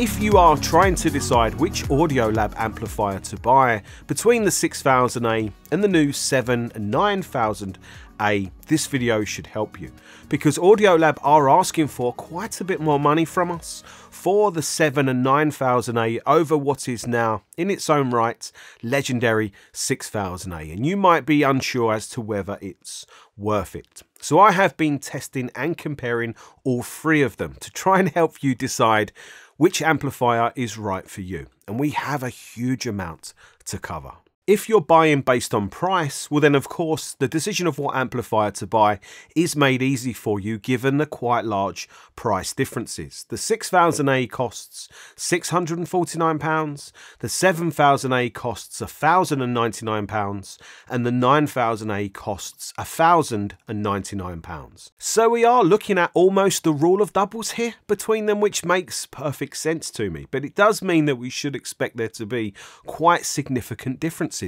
If you are trying to decide which Audiolab amplifier to buy between the 6000A and the new 7000 and 9000A, this video should help you, because Audiolab are asking for quite a bit more money from us for the 7000 and 9000A over what is now, in its own right, legendary 6000A, and you might be unsure as to whether it's worth it. So I have been testing and comparing all three of them to try and help you decide which amplifier is right for you, and we have a huge amount to cover. If you're buying based on price, well then of course the decision of what amplifier to buy is made easy for you given the quite large price differences. The 6000A costs £649, the 7000A costs £1,099, and the 9000A costs £1,099. So we are looking at almost the rule of doubles here between them, which makes perfect sense to me, but it does mean that we should expect there to be quite significant differences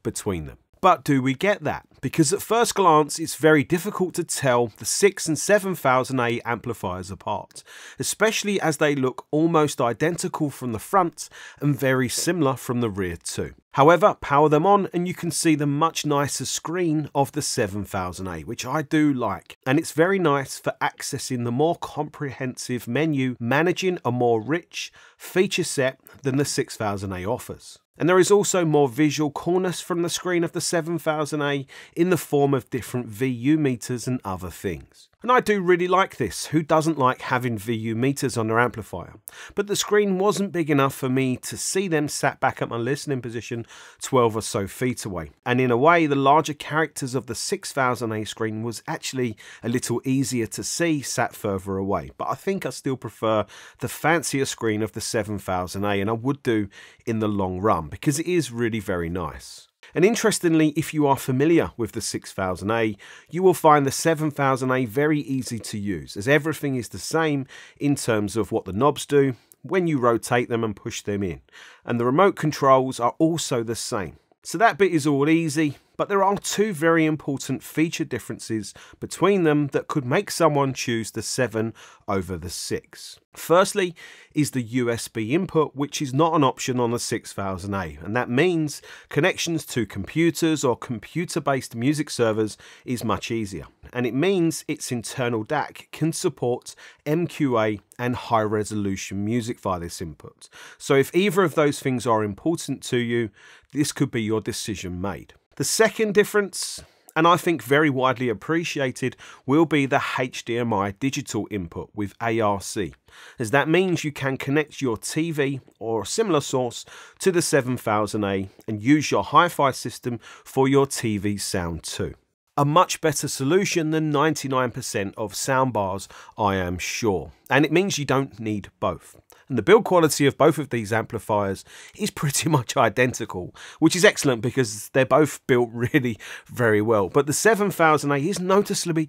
between them. But do we get that? Because at first glance it's very difficult to tell the 6000 and 7000A amplifiers apart, especially as they look almost identical from the front and very similar from the rear too. However, power them on and you can see the much nicer screen of the 7000A, which I do like, and it's very nice for accessing the more comprehensive menu, managing a more rich feature set than the 6000A offers. And there is also more visual coolness from the screen of the 7000A in the form of different VU meters and other things. And I do really like this. Who doesn't like having VU meters on their amplifier? But the screen wasn't big enough for me to see them sat back at my listening position 12 or so feet away. And in a way, the larger characters of the 6000A screen was actually a little easier to see sat further away. But I think I still prefer the fancier screen of the 7000A, and I would do in the long run because it is really very nice. And interestingly, if you are familiar with the 6000A, you will find the 7000A very easy to use, as everything is the same in terms of what the knobs do when you rotate them and push them in. And the remote controls are also the same. So that bit is all easy, but there are two very important feature differences between them that could make someone choose the 7 over the 6. Firstly is the USB input, which is not an option on the 6000A, and that means connections to computers or computer-based music servers is much easier. And it means its internal DAC can support MQA and high-resolution music via this input. So if either of those things are important to you, this could be your decision made. The second difference, and I think very widely appreciated, will be the HDMI digital input with ARC, as that means you can connect your TV or a similar source to the 7000A and use your hi-fi system for your TV sound too. A much better solution than 99% of soundbars, I am sure, and it means you don't need both. And the build quality of both of these amplifiers is pretty much identical, which is excellent because they're both built really very well. But the 7000A is noticeably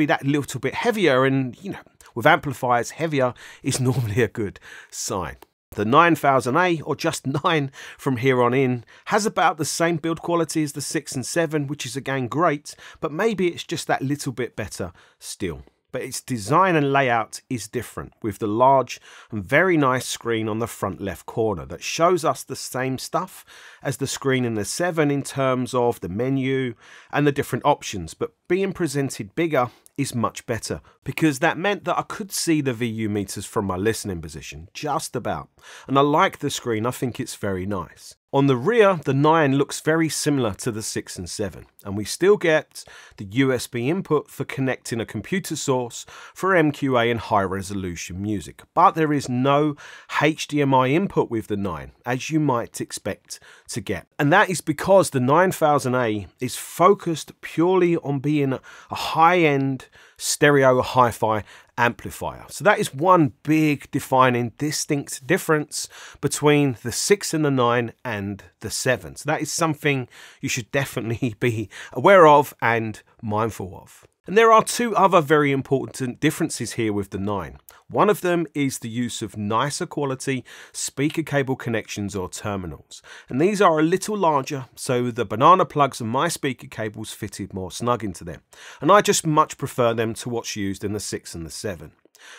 that little bit heavier, and you know, with amplifiers, heavier is normally a good sign. The 9000A, or just 9 from here on in, has about the same build quality as the 6 and 7, which is again great, but maybe it's just that little bit better still. But its design and layout is different, with the large and very nice screen on the front left corner that shows us the same stuff as the screen in the 7 in terms of the menu and the different options, but being presented bigger is much better, because that meant that I could see the VU meters from my listening position, just about. And I like the screen, I think it's very nice. On the rear, the 9 looks very similar to the 6 and 7, and we still get the USB input for connecting a computer source for MQA and high resolution music, but there is no HDMI input with the 9, as you might expect to get. And that is because the 9000A is focused purely on being a high-end stereo hi-fi amplifier. So that is one big defining distinct difference between the 6 and the 9 and the 7. So that is something you should definitely be aware of and mindful of. And there are two other very important differences here with the 9. One of them is the use of nicer quality speaker cable connections or terminals. And these are a little larger, so the banana plugs and my speaker cables fitted more snug into them. And I just much prefer them to what's used in the 6 and the 7.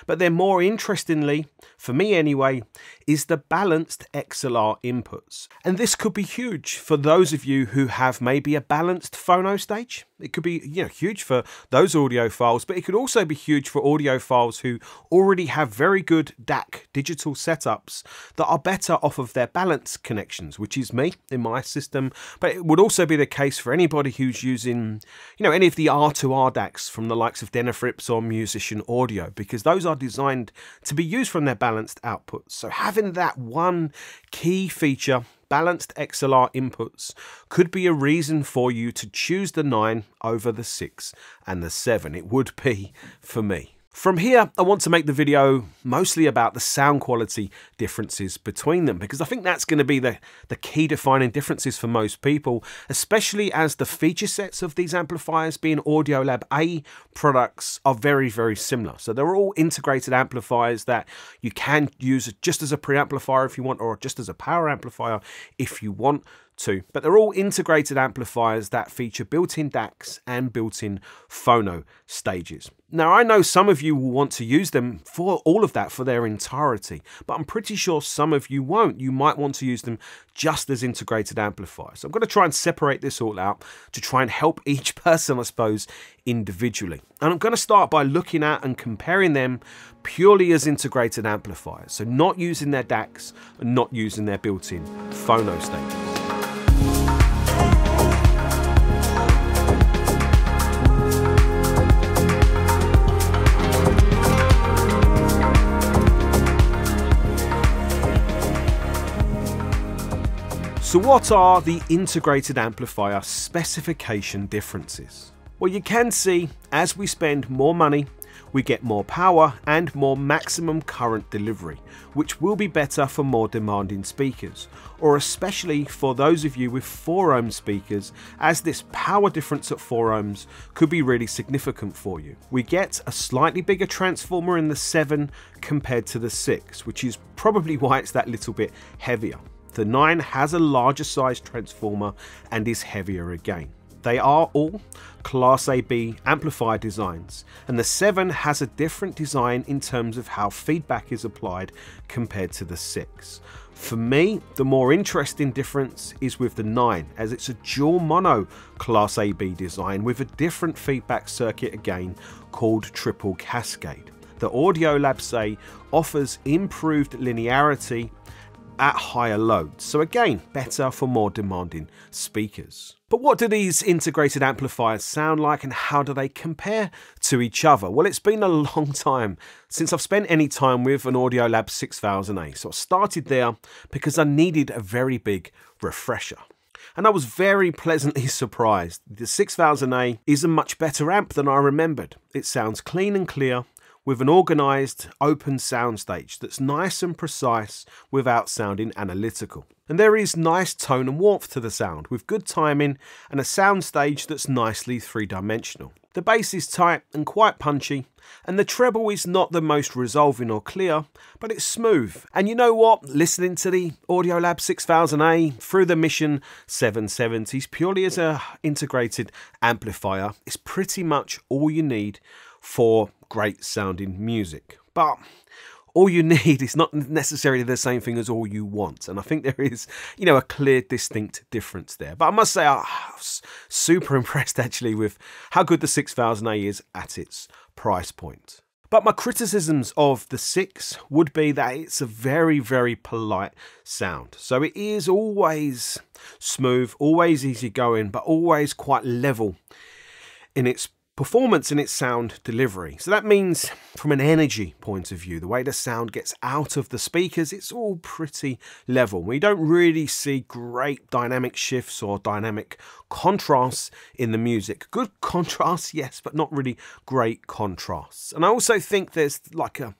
But then more interestingly, for me anyway, is the balanced XLR inputs. And this could be huge for those of you who have maybe a balanced phono stage. It could be, huge for those audiophiles, but it could also be huge for audiophiles who already have very good DAC digital setups that are better off of their balance connections, which is me in my system. But it would also be the case for anybody who's using, any of the R2R DACs from the likes of Denafrips or Musician Audio, because those are designed to be used from their balanced outputs. So having that one key feature, balanced XLR inputs, could be a reason for you to choose the 9 over the 6 and the 7. It would be for me. From here, I want to make the video mostly about the sound quality differences between them, because I think that's going to be the key defining differences for most people, especially as the feature sets of these amplifiers, being Audiolab A products, are very, very similar. So they're all integrated amplifiers that you can use just as a preamplifier if you want, or just as a power amplifier if you want to. But they're all integrated amplifiers that feature built-in DACs and built-in phono stages. Now, I know some of you will want to use them for all of that for their entirety, but I'm pretty sure some of you won't. You might want to use them just as integrated amplifiers. So I'm going to try and separate this all out to try and help each person, I suppose, individually. And I'm going to start by looking at and comparing them purely as integrated amplifiers. So not using their DACs and not using their built-in phono stages. So what are the integrated amplifier specification differences? Well, you can see as we spend more money, we get more power and more maximum current delivery, which will be better for more demanding speakers, or especially for those of you with 4 ohm speakers, as this power difference at 4 ohms could be really significant for you. We get a slightly bigger transformer in the 7 compared to the 6, which is probably why it's that little bit heavier. The 9 has a larger size transformer and is heavier again. They are all Class AB amplifier designs, and the 7 has a different design in terms of how feedback is applied compared to the 6. For me, the more interesting difference is with the 9, as it's a dual mono Class AB design with a different feedback circuit again called triple cascade. The Audiolab say offers improved linearity at higher loads, so again, better for more demanding speakers. But what do these integrated amplifiers sound like, and how do they compare to each other? Well, it's been a long time since I've spent any time with an Audiolab 7000A, so I started there because I needed a very big refresher. And I was very pleasantly surprised. The 7000A is a much better amp than I remembered. It sounds clean and clear, with an organised, open soundstage that's nice and precise without sounding analytical. And there is nice tone and warmth to the sound, with good timing and a soundstage that's nicely 3-dimensional. The bass is tight and quite punchy, and the treble is not the most resolving or clear, but it's smooth. And you know what? Listening to the Audiolab 7000A through the Mission 770s purely as an integrated amplifier is pretty much all you need for great sounding music. But all you need is not necessarily the same thing as all you want, and I think there is, a clear, distinct difference there. But I must say, I'm super impressed actually with how good the 7000A is at its price point. But my criticisms of the 6 would be that it's a very, very polite sound. So it is always smooth, always easygoing, but always quite level in its performance in its sound delivery. So that means from an energy point of view, the way the sound gets out of the speakers, it's all pretty level. We don't really see great dynamic shifts or dynamic contrasts in the music. Good contrasts, yes, but not really great contrasts. And I also think there's like a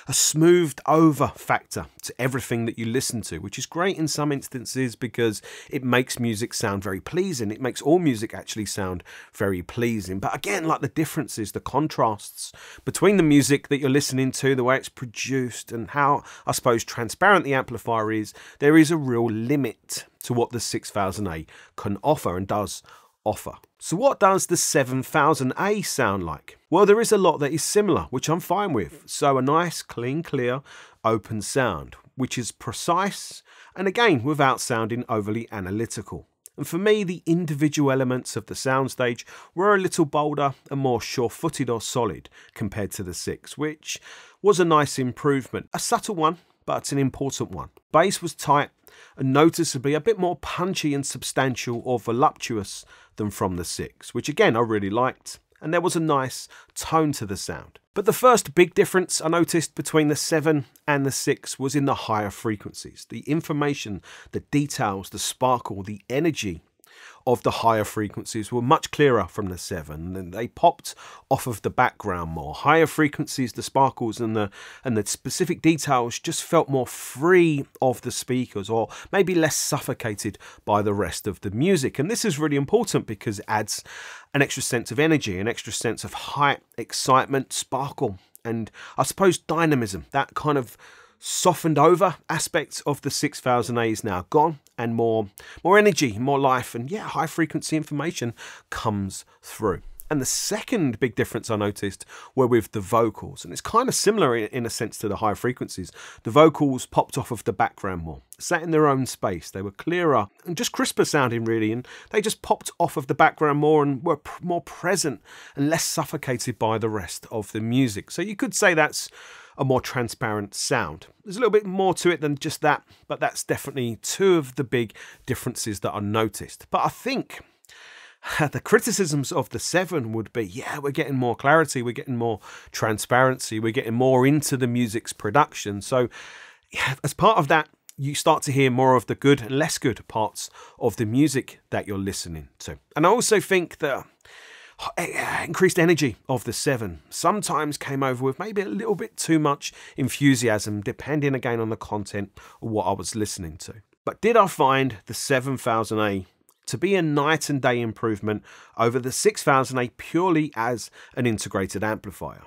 smoothed over factor to everything that you listen to, which is great in some instances because it makes music sound very pleasing. It makes all music actually sound very pleasing. But again, like the differences, the contrasts between the music that you're listening to, the way it's produced, and how, I suppose, transparent the amplifier is, there is a real limit to what the 7000A can offer and does offer. So what does the 7000A sound like? Well, there is a lot that is similar, which I'm fine with. So a nice, clean, clear, open sound, which is precise and again, without sounding overly analytical. And for me, the individual elements of the soundstage were a little bolder and more sure-footed or solid compared to the 6, which was a nice improvement. A subtle one, but an important one. Bass was tight and noticeably a bit more punchy and substantial or voluptuous than from the 6, which again I really liked, and there was a nice tone to the sound. But the first big difference I noticed between the 7 and the 6 was in the higher frequencies. The information, the details, the sparkle, the energy of the higher frequencies were much clearer from the 7, and they popped off of the background more. Higher frequencies, the sparkles and the specific details just felt more free of the speakers, or maybe less suffocated by the rest of the music. And this is really important because it adds an extra sense of energy, an extra sense of height, excitement, sparkle, and I suppose dynamism. That kind of softened over aspects of the 6000A is now gone, and more energy, more life, and yeah, high frequency information comes through. And the second big difference I noticed were with the vocals, and it's kind of similar in a sense to the high frequencies. The vocals popped off of the background more, sat in their own space. They were clearer and just crisper sounding really, and they just popped off of the background more and were more present and less suffocated by the rest of the music. So you could say that's a more transparent sound. There's a little bit more to it than just that, but that's definitely two of the big differences that I noticed. But I think the criticisms of the 7 would be, yeah, we're getting more clarity, we're getting more transparency, we're getting more into the music's production. So yeah, as part of that, you start to hear more of the good and less good parts of the music that you're listening to. And I also think that increased energy of the 7 sometimes came over with maybe a little bit too much enthusiasm, depending again on the content of what I was listening to. But did I find the 7000A to be a night and day improvement over the 6000A purely as an integrated amplifier?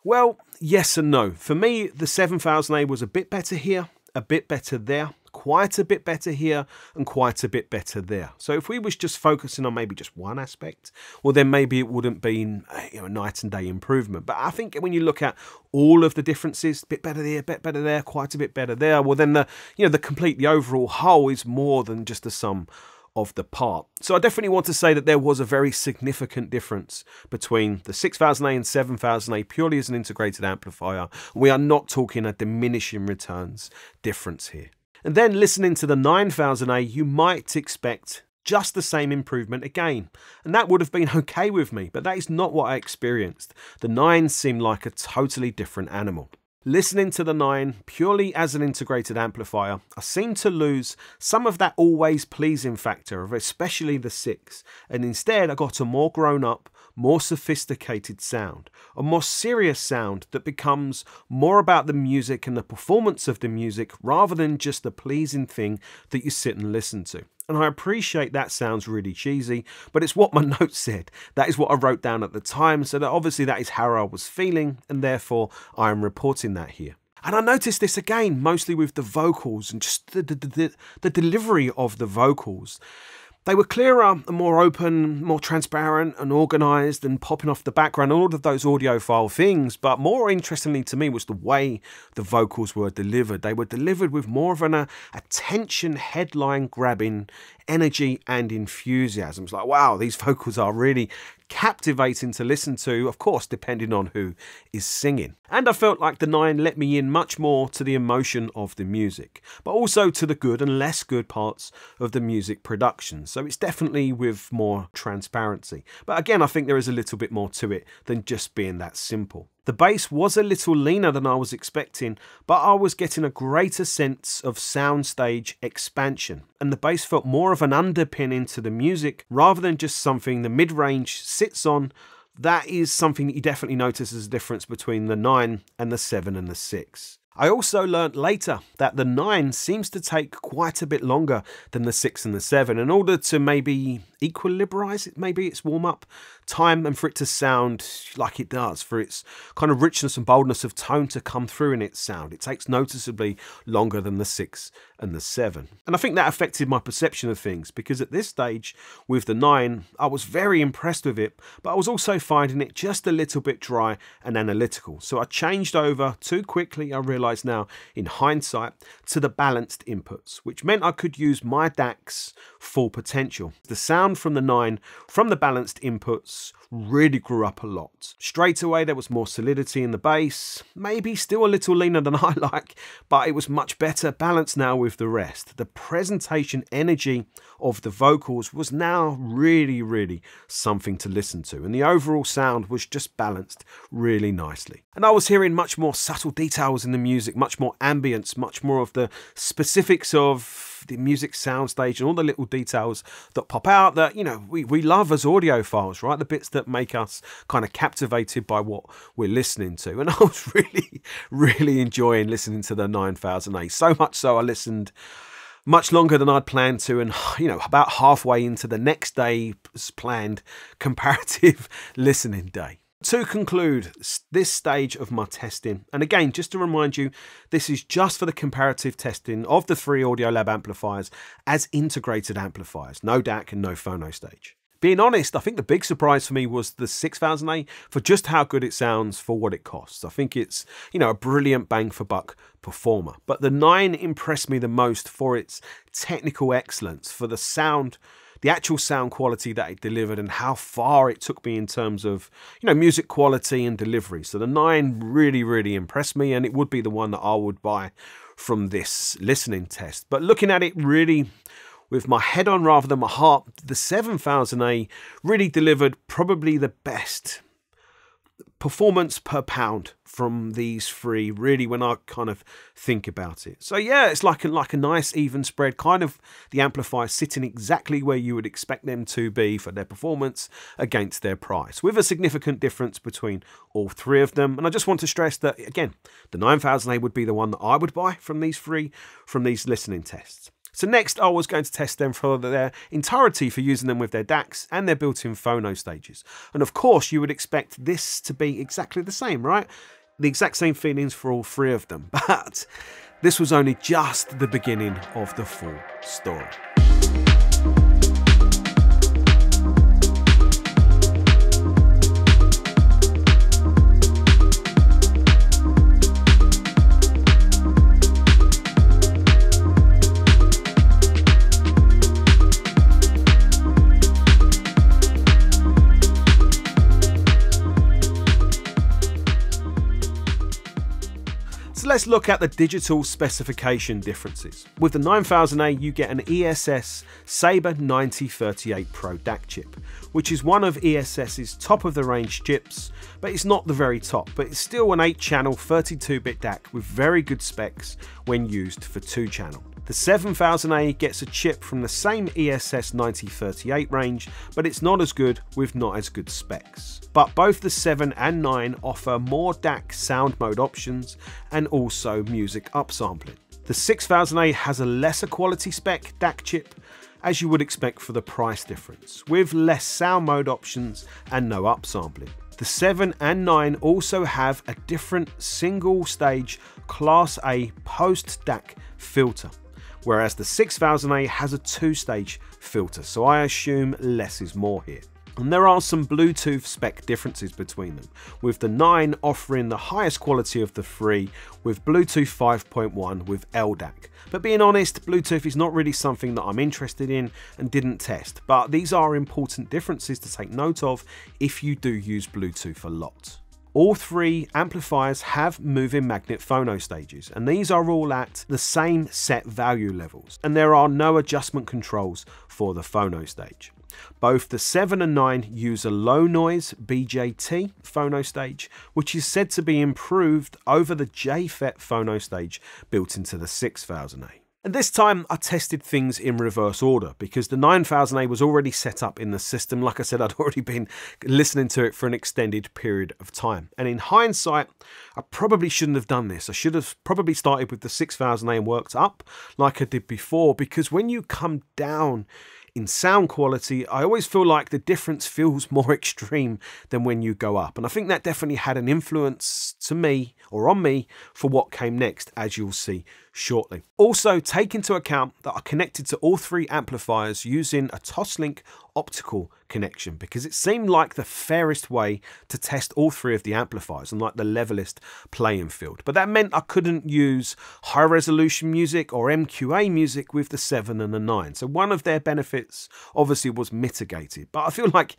Well, yes and no. For me, the 7000A was a bit better here, a bit better there, quite a bit better here, and quite a bit better there. So if we was just focusing on maybe just one aspect, well then maybe it wouldn't be a night and day improvement. But I think when you look at all of the differences, a bit better there, a bit better there, quite a bit better there, well then the overall whole is more than just the sum of the part. So I definitely want to say that there was a very significant difference between the 6000A and 7000A purely as an integrated amplifier. We are not talking a diminishing returns difference here. And then listening to the 9000A, you might expect just the same improvement again. And that would have been okay with me, but that is not what I experienced. The 9 seemed like a totally different animal. Listening to the 9 purely as an integrated amplifier, I seemed to lose some of that always pleasing factor of especially the 6, and instead I got a more grown up, more sophisticated sound, a more serious sound that becomes more about the music and the performance of the music rather than just the pleasing thing that you sit and listen to. And I appreciate that sounds really cheesy, but it's what my notes said. That is what I wrote down at the time, so that obviously that is how I was feeling, and therefore I am reporting that here. And I noticed this again, mostly with the vocals and just the delivery of the vocals. They were clearer and more open, more transparent and organised and popping off the background, all of those audiophile things. But more interestingly to me was the way the vocals were delivered. They were delivered with more of an attention, headline grabbing energy and enthusiasm. It's like, wow, these vocals are really captivating to listen to, of course, depending on who is singing. And I felt like the 9 let me in much more to the emotion of the music, but also to the good and less good parts of the music production. So it's definitely with more transparency. But again, I think there is a little bit more to it than just being that simple. The bass was a little leaner than I was expecting, but I was getting a greater sense of soundstage expansion, and the bass felt more of an underpinning to the music rather than just something the mid-range sits on. That is something that you definitely notice as a difference between the 9 and the 7 and the 6. I also learnt later that the 9 seems to take quite a bit longer than the 6 and the 7 in order to maybe equilibrize it, maybe its warm-up time, and for it to sound like it does, for its kind of richness and boldness of tone to come through in its sound. It takes noticeably longer than the 6 and the 7. And I think that affected my perception of things, because at this stage with the 9, I was very impressed with it, but I was also finding it just a little bit dry and analytical. So I changed over too quickly, I realised now in hindsight, to the balanced inputs, which meant I could use my DAC's full potential. The sound from the 9 from the balanced inputs really grew up a lot. Straight away there was more solidity in the bass, maybe still a little leaner than I like, but it was much better balanced now with the rest. The presentation energy of the vocals was now really something to listen to, and the overall sound was just balanced really nicely. And I was hearing much more subtle details in the music, much more ambience, much more of the specifics of the music soundstage and all the little details that pop out that, you know, we love as audiophiles, right? The bits that make us kind of captivated by what we're listening to. And I was really enjoying listening to the 9000A. So much so I listened much longer than I'd planned to, and, you know, about halfway into the next day's planned comparative listening day. To conclude this stage of my testing, and again, just to remind you, this is just for the comparative testing of the 3 Audiolab amplifiers as integrated amplifiers, no DAC and no Phono Stage. Being honest, I think the big surprise for me was the 6000A for just how good it sounds for what it costs. I think it's, you know, a brilliant bang for buck performer. But the 9 impressed me the most for its technical excellence, for the sound, the actual sound quality that it delivered, and how far it took me in terms of, you know, music quality and delivery. So the 9 really impressed me, and it would be the one that I would buy from this listening test. But looking at it really with my head on rather than my heart, the 7000A really delivered probably the best performance per pound from these 3, really, when I kind of think about it. So yeah, it's like a nice even spread, kind of the amplifiers sitting exactly where you would expect them to be for their performance against their price, with a significant difference between all 3 of them. And I just want to stress that, again, the 9000A would be the one that I would buy from these 3 from these listening tests. So next I was going to test them for their entirety, for using them with their DACs and their built-in phono stages. And of course you would expect this to be exactly the same, right? The exact same feelings for all 3 of them. But this was only just the beginning of the full story. Let's look at the digital specification differences. With the 9000A, you get an ESS Sabre 9038 Pro DAC chip, which is one of ESS's top of the range chips, but it's not the very top, but it's still an 8-channel 32-bit DAC with very good specs when used for 2-channel. The 7000A gets a chip from the same ESS 9038 range, but it's not as good with not as good specs. But both the 7 and 9 offer more DAC sound mode options and also music upsampling. The 6000A has a lesser quality spec DAC chip, as you would expect for the price difference, with less sound mode options and no upsampling. The 7 and 9 also have a different single stage Class A post DAC filter, whereas the 6000A has a 2-stage filter, so I assume less is more here. And there are some Bluetooth spec differences between them, with the 9 offering the highest quality of the 3 with Bluetooth 5.1 with LDAC. But being honest, Bluetooth is not really something that I'm interested in and didn't test, but these are important differences to take note of if you do use Bluetooth a lot. All 3 amplifiers have moving magnet phono stages, and these are all at the same set value levels, and there are no adjustment controls for the phono stage. Both the 7 and 9 use a low noise BJT phono stage, which is said to be improved over the JFET phono stage built into the 6000A. And this time I tested things in reverse order because the 9000A was already set up in the system. Like I said, I'd already been listening to it for an extended period of time. And in hindsight, I probably shouldn't have done this. I should have probably started with the 6000A and worked up like I did before, because when you come down in sound quality, I always feel like the difference feels more extreme than when you go up. And I think that definitely had an influence to me, or on me, for what came next, as you'll see shortly. Also, take into account that I connected to all three amplifiers using a Toslink optical connection, because it seemed like the fairest way to test all three of the amplifiers and like the levelest playing field. But that meant I couldn't use high resolution music or MQA music with the 7 and the 9. So one of their benefits obviously was mitigated, but I feel like,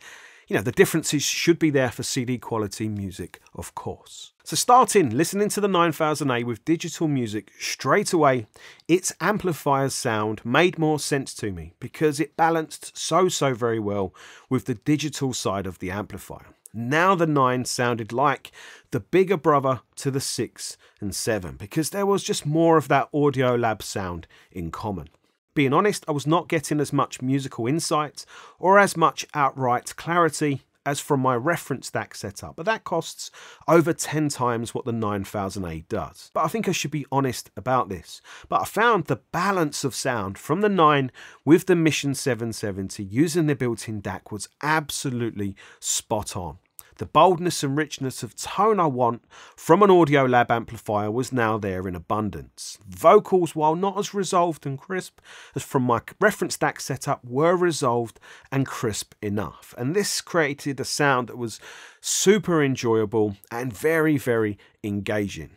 you know, the differences should be there for CD quality music, of course. So starting listening to the 9000A with digital music, straight away, its amplifier's sound made more sense to me because it balanced so very well with the digital side of the amplifier. Now the 9 sounded like the bigger brother to the 6 and 7 because there was just more of that Audiolab sound in common. Being honest, I was not getting as much musical insight or as much outright clarity as from my reference DAC setup, but that costs over 10 times what the 9000A does. But I think I should be honest about this. But I found the balance of sound from the 9 with the Mission 770 using the built-in DAC was absolutely spot on. The boldness and richness of tone I want from an Audiolab amplifier was now there in abundance. Vocals, while not as resolved and crisp as from my reference DAC setup, were resolved and crisp enough. And this created a sound that was super enjoyable and very engaging.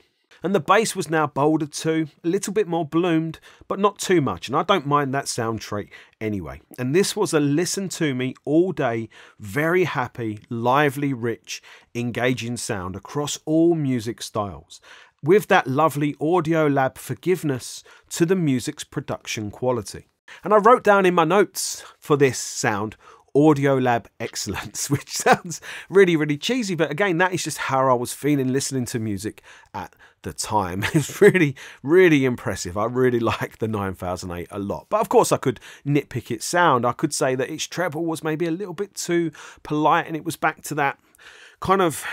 And the bass was now bolder too, a little bit more bloomed, but not too much. And I don't mind that sound trait anyway. And this was a listen to me all day, very happy, lively, rich, engaging sound across all music styles, with that lovely Audiolab forgiveness to the music's production quality. And I wrote down in my notes for this sound, Audiolab excellence, which sounds really cheesy, but again, that is just how I was feeling listening to music at the time. It's really impressive. I really like the 9000A a lot, but of course I could nitpick its sound. I could say that its treble was maybe a little bit too polite, and it was back to that kind of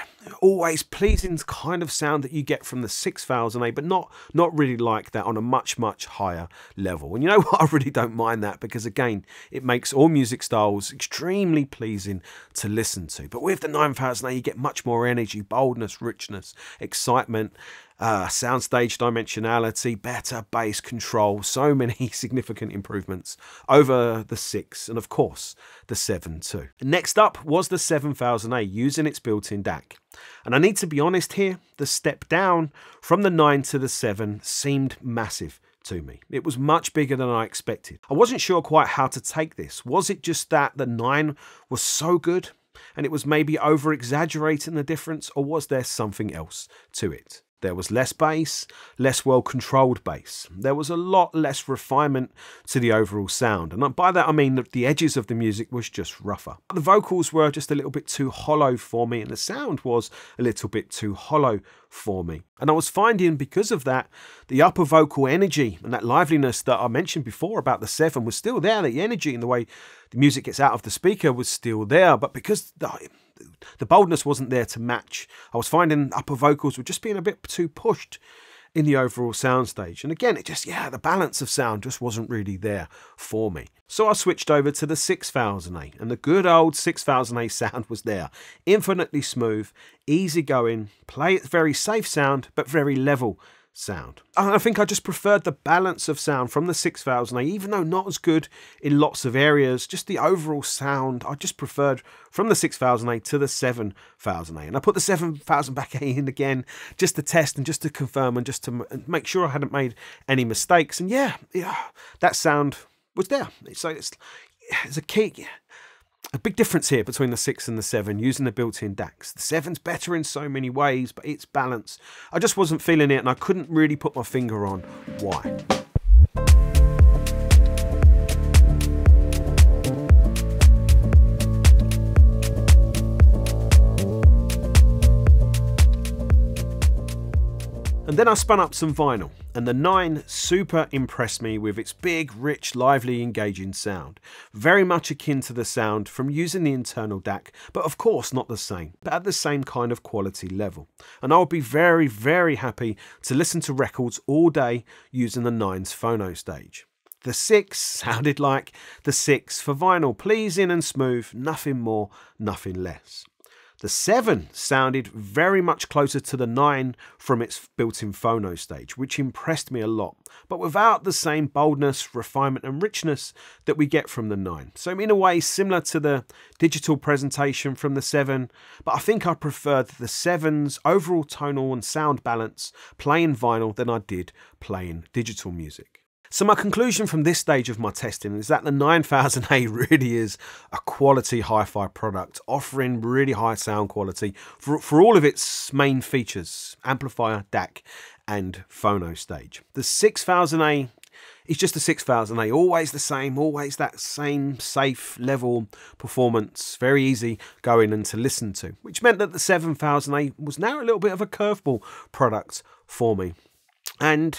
always pleasing kind of sound that you get from the 6000A, but not really like that on a much higher level. And you know what, I really don't mind that, because again, it makes all music styles extremely pleasing to listen to. But with the 9000A, you get much more energy, boldness, richness, excitement, soundstage dimensionality, better bass control, so many significant improvements over the 6 and of course the 7 too. Next up was the 7000A using its built-in DAC. And I need to be honest here, the step down from the 9 to the 7 seemed massive to me. It was much bigger than I expected. I wasn't sure quite how to take this. Was it just that the 9 was so good and it was maybe over exaggerating the difference, or was there something else to it? There was less bass, less well-controlled bass. There was a lot less refinement to the overall sound. And by that I mean that the edges of the music was just rougher. The vocals were just a little bit too hollow for me, and the sound was a little bit too hollow for me. And I was finding, because of that, the upper vocal energy and that liveliness that I mentioned before about the 7 was still there. The energy and the way the music gets out of the speaker was still there, but because the boldness wasn't there to match, I was finding upper vocals were just being a bit too pushed in the overall soundstage. And again, it just, the balance of sound just wasn't really there for me. So I switched over to the 6000A, and the good old 6000A sound was there. Infinitely smooth, easy going, very safe sound, but very level sound. I think I just preferred the balance of sound from the 6000A, even though not as good in lots of areas. Just the overall sound I just preferred from the 6000A to the 7000A, and I put the 7000 back in again just to test and just to confirm and just to make sure I hadn't made any mistakes. And yeah, that sound was there. So it's a key. A big difference here between the 6 and the 7 using the built-in DACs. The 7's better in so many ways, but its balance, I just wasn't feeling it, and I couldn't really put my finger on why. And then I spun up some vinyl, And the 9 super impressed me with its big, rich, lively, engaging sound. Very much akin to the sound from using the internal DAC, but of course not the same, but at the same kind of quality level. And I would be very, very happy to listen to records all day using the 9's phono stage. The 6 sounded like the 6 for vinyl, pleasing and smooth, nothing more, nothing less. The 7 sounded very much closer to the 9 from its built-in phono stage, which impressed me a lot, but without the same boldness, refinement and richness that we get from the 9. So in a way similar to the digital presentation from the 7, but I think I preferred the 7's overall tonal and sound balance playing vinyl than I did playing digital music. So my conclusion from this stage of my testing is that the 9000A really is a quality hi-fi product, offering really high sound quality for all of its main features, amplifier, DAC and phono stage. The 6000A is just a 6000A, always the same, always that same safe level performance, very easy going and to listen to, which meant that the 7000A was now a little bit of a curveball product for me. And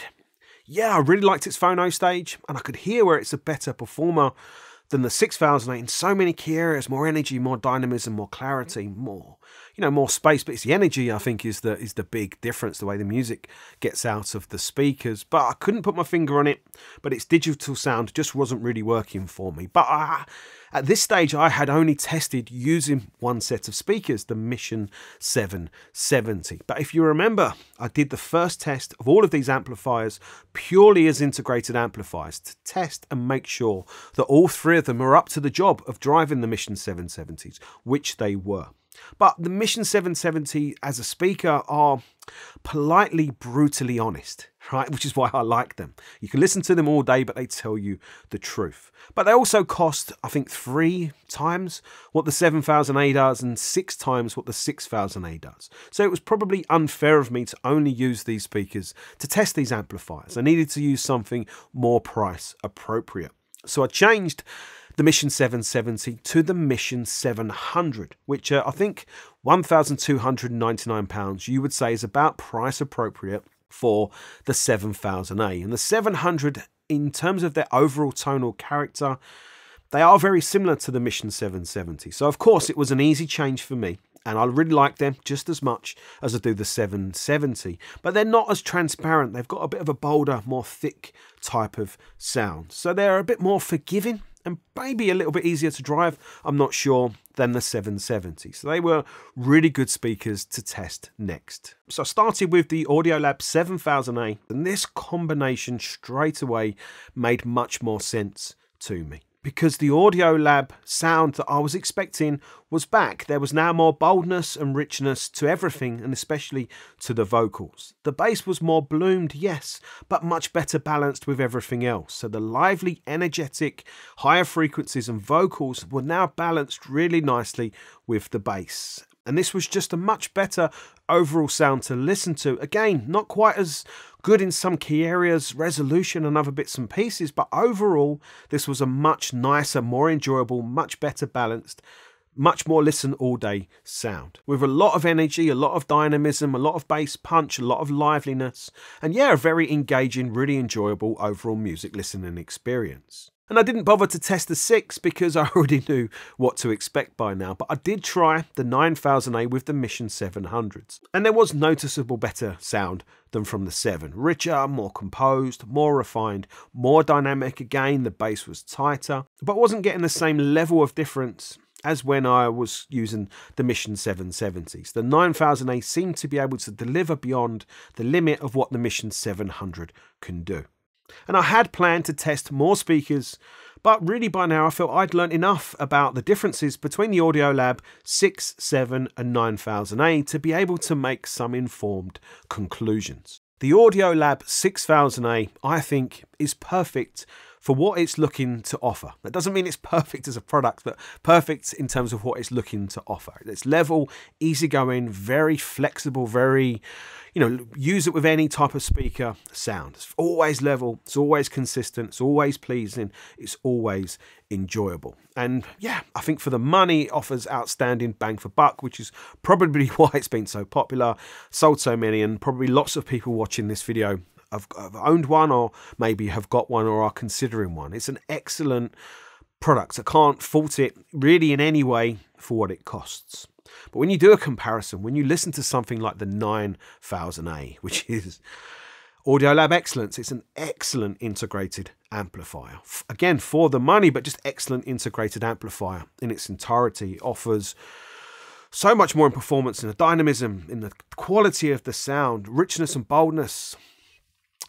yeah, I really liked its phono stage, and I could hear where it's a better performer than the 6000A in so many key areas, more energy, more dynamism, more clarity, more, more space. But it's the energy, I think, is the big difference, the way the music gets out of the speakers. But I couldn't put my finger on it, but its digital sound just wasn't really working for me. But at this stage, I had only tested using one set of speakers, the Mission 770. But if you remember, I did the first test of all of these amplifiers purely as integrated amplifiers to test and make sure that all three of them are up to the job of driving the Mission 770s, which they were. But the Mission 770 as a speaker are politely, brutally honest, right? Which is why I like them. You can listen to them all day, but they tell you the truth. But they also cost, I think, 3 times what the 7000A does and 6 times what the 6000A does. So it was probably unfair of me to only use these speakers to test these amplifiers. I needed to use something more price appropriate. So I changed the Mission 770 to the Mission 700, which I think £1,299 you would say is about price appropriate for the 7000A. And the 700, in terms of their overall tonal character, they are very similar to the Mission 770. So of course it was an easy change for me, and I really like them just as much as I do the 770, but they're not as transparent. They've got a bit of a bolder, more thick type of sound. So they're a bit more forgiving and maybe a little bit easier to drive, I'm not sure, than the 770. So they were really good speakers to test next. So I started with the Audiolab 7000A, and this combination straight away made much more sense to me, because the Audiolab sound that I was expecting was back. There was now more boldness and richness to everything, and especially to the vocals. The bass was more bloomed, yes, but much better balanced with everything else. So the lively, energetic, higher frequencies and vocals were now balanced really nicely with the bass. And this was just a much better overall sound to listen to. Again, not quite as good in some key areas, resolution and other bits and pieces, but overall, this was a much nicer, more enjoyable, much better balanced, much more listen all day sound. With a lot of energy, a lot of dynamism, a lot of bass punch, a lot of liveliness, and yeah, a very engaging, really enjoyable overall music listening experience. And I didn't bother to test the 6 because I already knew what to expect by now, but I did try the 9000A with the Mission 700s. And there was noticeable better sound than from the 7. Richer, more composed, more refined, more dynamic. Again, the bass was tighter, but wasn't getting the same level of difference as when I was using the Mission 770s. The 9000A seemed to be able to deliver beyond the limit of what the Mission 700 can do. And I had planned to test more speakers, but really by now I felt I'd learned enough about the differences between the Audiolab 6, 7 and 9000A to be able to make some informed conclusions. The Audiolab 6000A, I think, is perfect for what it's looking to offer. That doesn't mean it's perfect as a product, but perfect in terms of what it's looking to offer. It's level, easygoing, very flexible, very, use it with any type of speaker sound. It's always level, it's always consistent, it's always pleasing, it's always enjoyable. And yeah, I think for the money it offers outstanding bang for buck, which is probably why it's been so popular, sold so many, and probably lots of people watching this video have owned one, or maybe have got one or are considering one. It's an excellent product. I can't fault it really in any way for what it costs. But when you do a comparison, when you listen to something like the 9000A, which is Audiolab Excellence, it's an excellent integrated amplifier. Again, for the money, but just excellent integrated amplifier in its entirety. It offers so much more in performance, in the dynamism, in the quality of the sound, richness and boldness.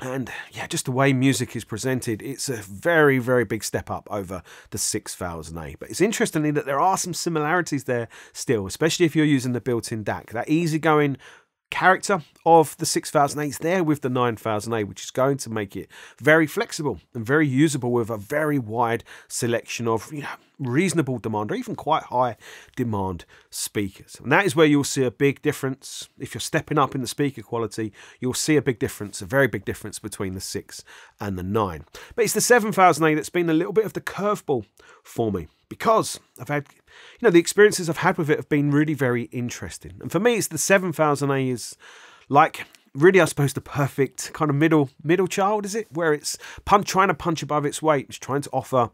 And yeah, just the way music is presented, it's a very, very big step up over the 6000A. But it's interesting that there are some similarities there still, especially if you're using the built-in DAC. That easygoing character of the 6000A is there with the 9000A, which is going to make it very flexible and very usable with a very wide selection of reasonable demand or even quite high demand speakers. And that is where you'll see a big difference. If you're stepping up in the speaker quality, you'll see a big difference, a very big difference between the 6 and the 9. But it's the 7000A that's been a little bit of the curveball for me, because I've had, the experiences I've had with it have been really very interesting. And for me, it's the 7000A is like really, I suppose, the perfect kind of middle child, is it? Where it's trying to punch above its weight. It's trying to offer,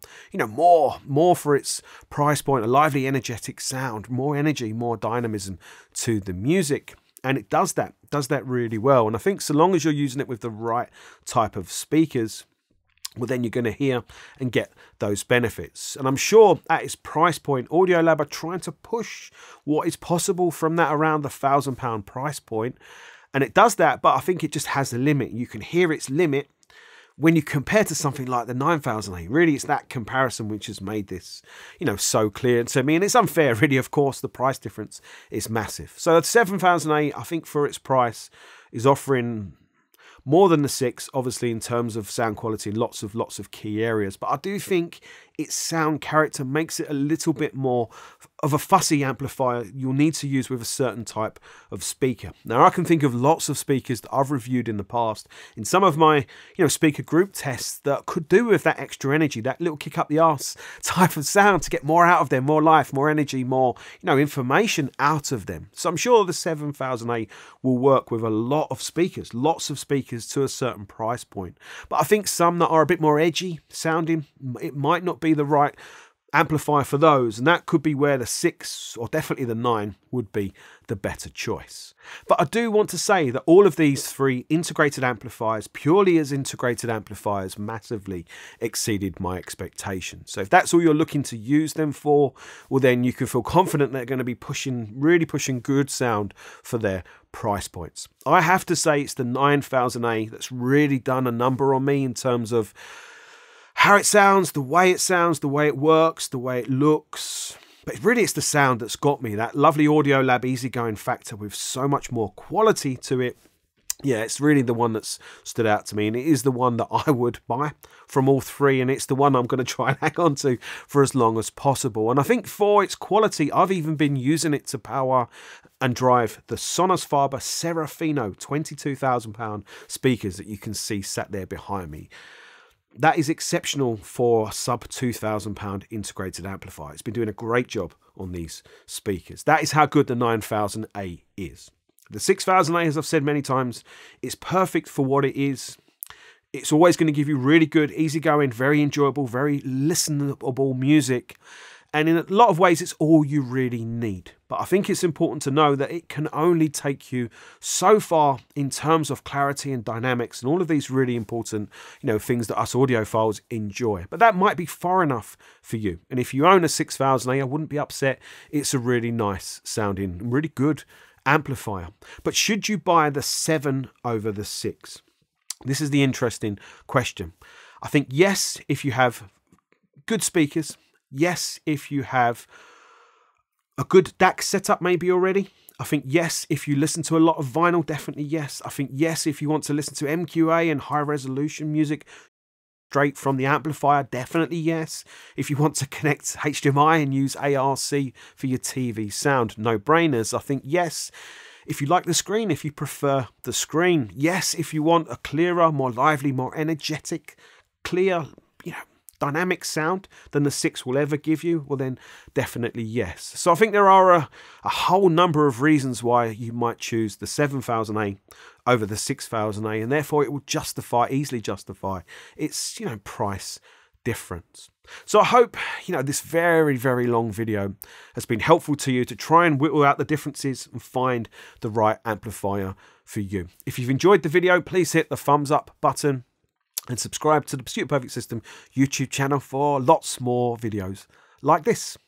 more for its price point, a lively, energetic sound, more energy, more dynamism to the music. And it does that really well. And I think so long as you're using it with the right type of speakers, well, then you're going to hear and get those benefits. And I'm sure at its price point, Audiolab are trying to push what is possible from that around the £1,000 price point. And it does that, but I think it just has a limit. You can hear its limit when you compare to something like the 9000A. Really, it's that comparison which has made this, so clear to me. And it's unfair, really, of course. The price difference is massive. So the 7000A, I think for its price, is offering more than the 6, obviously, in terms of sound quality in lots of key areas. But I do think its sound character makes it a little bit more of a fussy amplifier you'll need to use with a certain type of speaker. Now, I can think of lots of speakers that I've reviewed in the past in some of my speaker group tests that could do with that extra energy, that little kick up the arse type of sound, to get more out of them, more life, more energy, more information out of them. So I'm sure the 7000A will work with a lot of speakers, lots of speakers to a certain price point. But I think some that are a bit more edgy sounding, it might not be the right amplifier for those, and that could be where the 6 or definitely the 9 would be the better choice. But I do want to say that all of these 3 integrated amplifiers, purely as integrated amplifiers, massively exceeded my expectations. So if that's all you're looking to use them for, well, then you can feel confident they're going to be really pushing good sound for their price points. I have to say it's the 9000A that's really done a number on me in terms of how it sounds, the way it works, the way it looks. But really, it's the sound that's got me. That lovely Audiolab easygoing factor with so much more quality to it. Yeah, it's really the one that's stood out to me. And it is the one that I would buy from all 3. And it's the one I'm going to try and hang on to for as long as possible. And I think for its quality, I've even been using it to power and drive the Sonos Faber Serafino £22,000 speakers that you can see sat there behind me. That is exceptional for a sub £2,000 integrated amplifier. It's been doing a great job on these speakers. That is how good the 9000A is. The 6000A, as I've said many times, is perfect for what it is. It's always going to give you really good, easygoing, very enjoyable, very listenable music. And in a lot of ways, it's all you really need. But I think it's important to know that it can only take you so far in terms of clarity and dynamics and all of these really important, things that us audiophiles enjoy. But that might be far enough for you. And if you own a 6000A, I wouldn't be upset. It's a really nice sounding, really good amplifier. But should you buy the 7 over the 6? This is the interesting question. I think yes, if you have good speakers. Yes, if you have a good DAC setup maybe already. I think yes, if you listen to a lot of vinyl, definitely yes. I think yes, if you want to listen to MQA and high resolution music straight from the amplifier, definitely yes. If you want to connect HDMI and use ARC for your TV sound, no brainers. I think yes. If you like the screen, if you prefer the screen, yes. If you want a clearer, more lively, more energetic, clear, dynamic sound than the 6 will ever give you, well then definitely yes. So I think there are a whole number of reasons why you might choose the 7000A over the 6000A, and therefore it will easily justify its, price difference. So I hope, this very, very long video has been helpful to you to try and whittle out the differences and find the right amplifier for you. If you've enjoyed the video, please hit the thumbs up button and subscribe to the Pursuit of Perfect System YouTube channel for lots more videos like this.